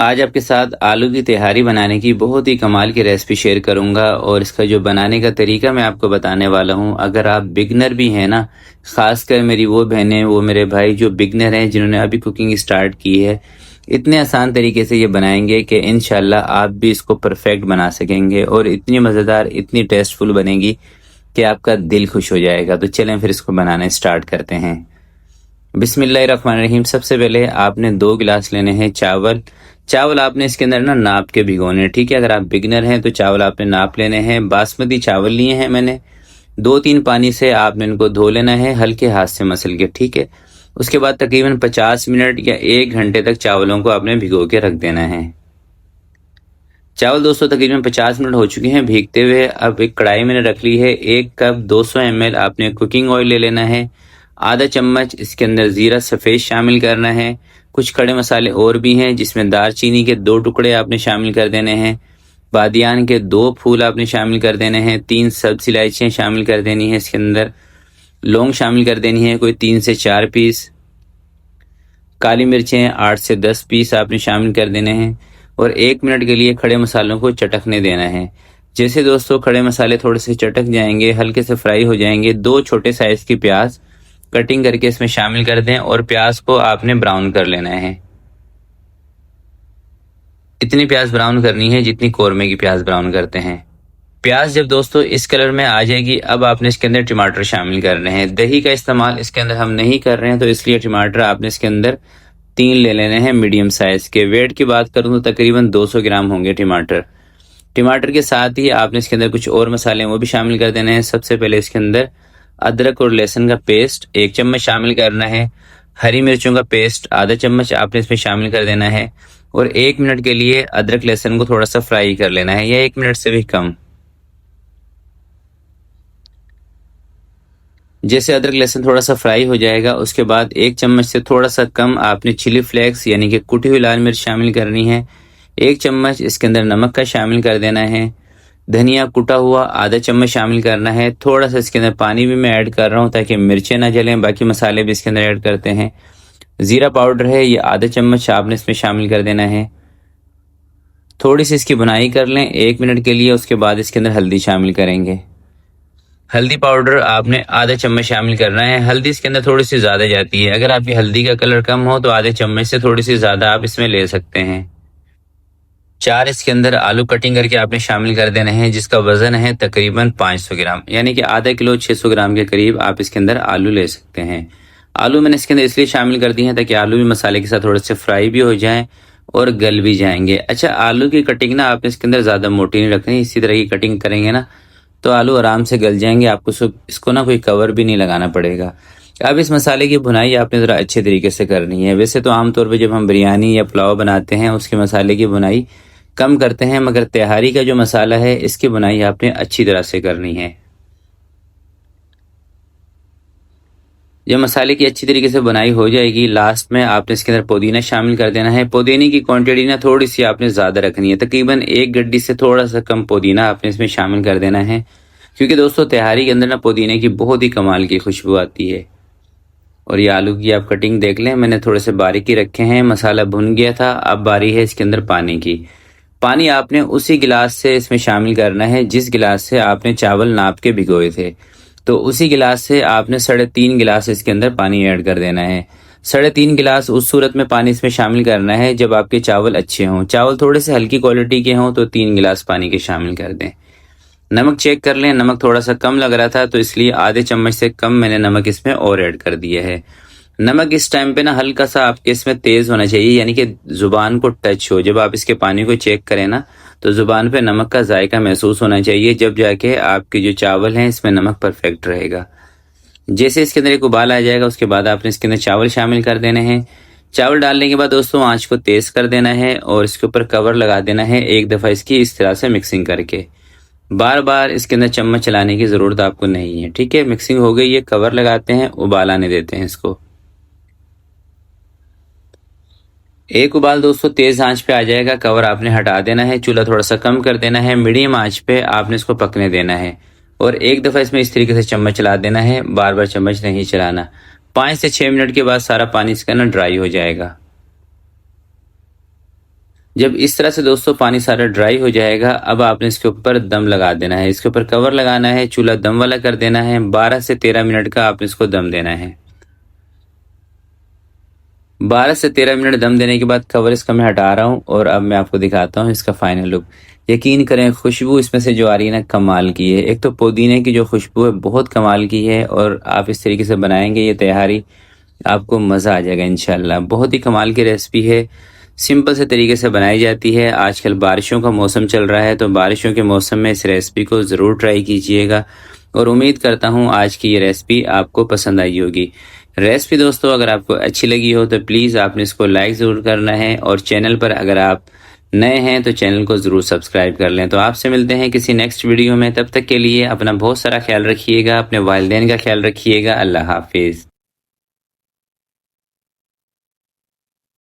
आज आपके साथ आलू की तिहारी बनाने की बहुत ही कमाल की रेसिपी शेयर करूंगा और इसका जो बनाने का तरीका मैं आपको बताने वाला हूं। अगर आप बिगनर भी हैं ना, खासकर मेरी वो बहनें वो मेरे भाई जो बिगनर हैं जिन्होंने अभी कुकिंग स्टार्ट की है, इतने आसान तरीके से ये बनाएंगे कि इंशाल्लाह आप भी इसको परफेक्ट बना सकेंगे और इतनी मज़ेदार इतनी टेस्टफुल बनेगी कि आपका दिल खुश हो जाएगा। तो चलें फिर इसको बनाना स्टार्ट करते हैं। बिस्मिल्लाहिर्रहमानिर्रहीम। सबसे पहले आपने 2 गिलास लेने हैं चावल। चावल आपने इसके अंदर ना नाप के भिगोने हैं, ठीक है। अगर आप बिगनर हैं तो चावल आपने नाप लेने हैं। बासमती चावल लिए हैं मैंने। 2-3 पानी से आपने इनको धो लेना है, हल्के हाथ से मसल के, ठीक है। उसके बाद तकरीबन 50 मिनट या 1 घंटे तक चावलों को आपने भिगो के रख देना है। चावल दोस्तों तकरीबन 50 मिनट हो चुके हैं भीगते हुए। अब एक कढ़ाई मैंने रख ली है। 1 कप 200 ml आपने कुकिंग ऑयल ले लेना है। आधा चम्मच इसके अंदर ज़ीरा सफ़ेद शामिल करना है। कुछ खड़े मसाले और भी हैं जिसमें दालचीनी के 2 टुकड़े आपने शामिल कर देने हैं। बादियान के 2 फूल आपने शामिल कर देने हैं। 3 सब्ज़ इलायचियाँ शामिल कर देनी है इसके अंदर। लौंग शामिल कर देनी है कोई 3 से 4 पीस। काली मिर्चें 8 से 10 पीस आपने शामिल कर देने हैं और 1 मिनट के लिए खड़े मसालों को चटकने देना है। जैसे दोस्तों खड़े मसाले थोड़े से चटक जाएंगे, हल्के से फ्राई हो जाएंगे, 2 छोटे साइज़ की प्याज कटिंग करके इसमें शामिल कर दें और प्याज को आपने ब्राउन कर लेना है। इतनी प्याज ब्राउन करनी है जितनी कौरमे की प्याज ब्राउन करते हैं। प्याज जब दोस्तों इस कलर में आ जाएगी, अब आपने इसके अंदर टमाटर शामिल करने हैं। दही का इस्तेमाल इसके अंदर हम नहीं कर रहे हैं तो इसलिए टमाटर आपने इसके अंदर 3 ले लेने हैं मीडियम साइज के। वेट की बात करूं तो तकरीबन 200 ग्राम होंगे टमाटर। टमाटर के साथ ही आपने इसके अंदर कुछ और मसाले वो भी शामिल कर देने हैं। सबसे पहले इसके अंदर अदरक और लहसुन का पेस्ट 1 चम्मच शामिल करना है। हरी मिर्चों का पेस्ट आधा चम्मच आपने इसमें शामिल कर देना है और 1 मिनट के लिए अदरक लहसुन को थोड़ा सा फ्राई कर लेना है, या 1 मिनट से भी कम। जैसे अदरक लहसुन थोड़ा सा फ्राई हो जाएगा उसके बाद 1 चम्मच से थोड़ा सा कम आपने चिली फ्लेक्स यानी कि कुटी हुई लाल मिर्च शामिल करनी है। 1 चम्मच इसके अंदर नमक का शामिल कर देना है। धनिया कुटा हुआ आधा चम्मच शामिल करना है। थोड़ा सा इसके अंदर पानी भी मैं ऐड कर रहा हूँ ताकि मिर्चें ना जलें। बाकी मसाले भी इसके अंदर ऐड करते हैं। ज़ीरा पाउडर है ये आधा चम्मच आपने इसमें शामिल कर देना है। थोड़ी सी इसकी बुनाई कर लें 1 मिनट के लिए। उसके बाद इसके अंदर हल्दी शामिल करेंगे। हल्दी पाउडर आपने आधा चम्मच शामिल करना है। हल्दी इसके अंदर थोड़ी सी ज़्यादा जाती है। अगर आपकी हल्दी का कलर कम हो तो आधे चम्मच से थोड़ी सी ज़्यादा आप इसमें ले सकते हैं। 4 इसके अंदर आलू कटिंग करके आपने शामिल कर देने हैं जिसका वजन है तकरीबन 500 ग्राम, यानी कि आधा किलो 600 ग्राम के करीब आप इसके अंदर आलू ले सकते हैं। आलू मैंने इसके अंदर इसलिए शामिल कर दिए हैं ताकि आलू भी मसाले के साथ थोड़े से फ्राई भी हो जाएं और गल भी जाएंगे। अच्छा, आलू की कटिंग ना आपने इसके अंदर ज़्यादा मोटी नहीं रखनी। इसी तरह की कटिंग करेंगे ना तो आलू आराम से गल जाएंगे। आपको इसको ना कोई कवर भी नहीं लगाना पड़ेगा। अब इस मसाले की भुनाई आपने ज़रा अच्छे तरीके से करनी है। वैसे तो आमतौर पर जब हम बिरयानी या पुलाव बनाते हैं उसके मसाले की भुनाई कम करते हैं, मगर तिहारी का जो मसाला है इसकी बुनाई आपने अच्छी तरह से करनी है। जब मसाले की अच्छी तरीके से बुनाई हो जाएगी लास्ट में आपने इसके अंदर पुदीना शामिल कर देना है। पुदीने की क्वांटिटी ना थोड़ी सी आपने ज़्यादा रखनी है, तकरीबन 1 गड्डी से थोड़ा सा कम पुदीना आपने इसमें शामिल कर देना है, क्योंकि दोस्तों तिहारी के अंदर ना पुदीने की बहुत ही कमाल की खुशबू आती है। और ये आलू की आप कटिंग देख लें, मैंने थोड़े से बारीक ही रखे हैं। मसाला भुन गया था। अब बारी है इसके अंदर पानी की। पानी आपने उसी गिलास से इसमें शामिल करना है जिस गिलास से आपने चावल नाप के भिगोए थे। तो उसी गिलास से आपने 3.5 गिलास इसके अंदर पानी ऐड कर देना है। 3.5 गिलास उस सूरत में पानी इसमें शामिल करना है जब आपके चावल अच्छे हों। चावल थोड़े से हल्की क्वालिटी के हों तो 3 गिलास पानी के शामिल कर दें। नमक चेक कर लें, नमक थोड़ा सा कम लग रहा था तो इसलिए आधे चम्मच से कम मैंने नमक इसमें और ऐड कर दिया है। नमक इस टाइम पे ना हल्का सा आपके इसमें तेज़ होना चाहिए, यानी कि ज़ुबान को टच हो। जब आप इसके पानी को चेक करें ना तो ज़ुबान पे नमक का जायका महसूस होना चाहिए, जब जाके आपके जो चावल हैं इसमें नमक परफेक्ट रहेगा। जैसे इसके अंदर एक उबाल आ जाएगा उसके बाद आपने इसके अंदर चावल शामिल कर देने हैं। चावल डालने के बाद दोस्तों आँच को तेज़ कर देना है और इसके ऊपर कवर लगा देना है। एक दफ़ा इसकी इस तरह से मिक्सिंग करके, बार बार इसके अंदर चम्मच चलाने की ज़रूरत आपको नहीं है, ठीक है। मिक्सिंग हो गई, ये कवर लगाते हैं, उबाल आने देते हैं इसको। एक उबाल दोस्तों तेज आंच पे आ जाएगा, कवर आपने हटा देना है, चूल्हा थोड़ा सा कम कर देना है, मीडियम आंच पे आपने इसको पकने देना है और एक दफ़ा इसमें इस तरीके से चम्मच चला देना है, बार बार चम्मच नहीं चलाना। 5 से 6 मिनट के बाद सारा पानी इसका ना ड्राई हो जाएगा। जब इस तरह से दोस्तों पानी सारा ड्राई हो जाएगा, अब आपने इसके ऊपर दम लगा देना है। इसके ऊपर कवर लगाना है, चूल्हा दम वाला कर देना है। 12 से 13 मिनट का आपने इसको दम देना है। 12 से 13 मिनट दम देने के बाद कवर इसका मैं हटा रहा हूँ और अब मैं आपको दिखाता हूँ इसका फाइनल लुक। यकीन करें खुशबू इसमें से जो आ रही है ना, कमाल की है। एक तो पुदीने की जो खुशबू है बहुत कमाल की है, और आप इस तरीके से बनाएंगे ये तैयारी, आपको मज़ा आ जाएगा इंशाल्लाह। बहुत ही कमाल की रेसिपी है, सिंपल से तरीके से बनाई जाती है। आजकल बारिशों का मौसम चल रहा है, तो बारिशों के मौसम में इस रेसिपी को ज़रूर ट्राई कीजिएगा, और उम्मीद करता हूँ आज की ये रेसिपी आपको पसंद आई होगी। रेसिपी दोस्तों अगर आपको अच्छी लगी हो तो प्लीज़ आपने इसको लाइक ज़रूर करना है, और चैनल पर अगर आप नए हैं तो चैनल को ज़रूर सब्सक्राइब कर लें। तो आपसे मिलते हैं किसी नेक्स्ट वीडियो में, तब तक के लिए अपना बहुत सारा ख्याल रखिएगा, अपने वालिदैन का ख्याल रखिएगा। अल्लाह हाफिज़।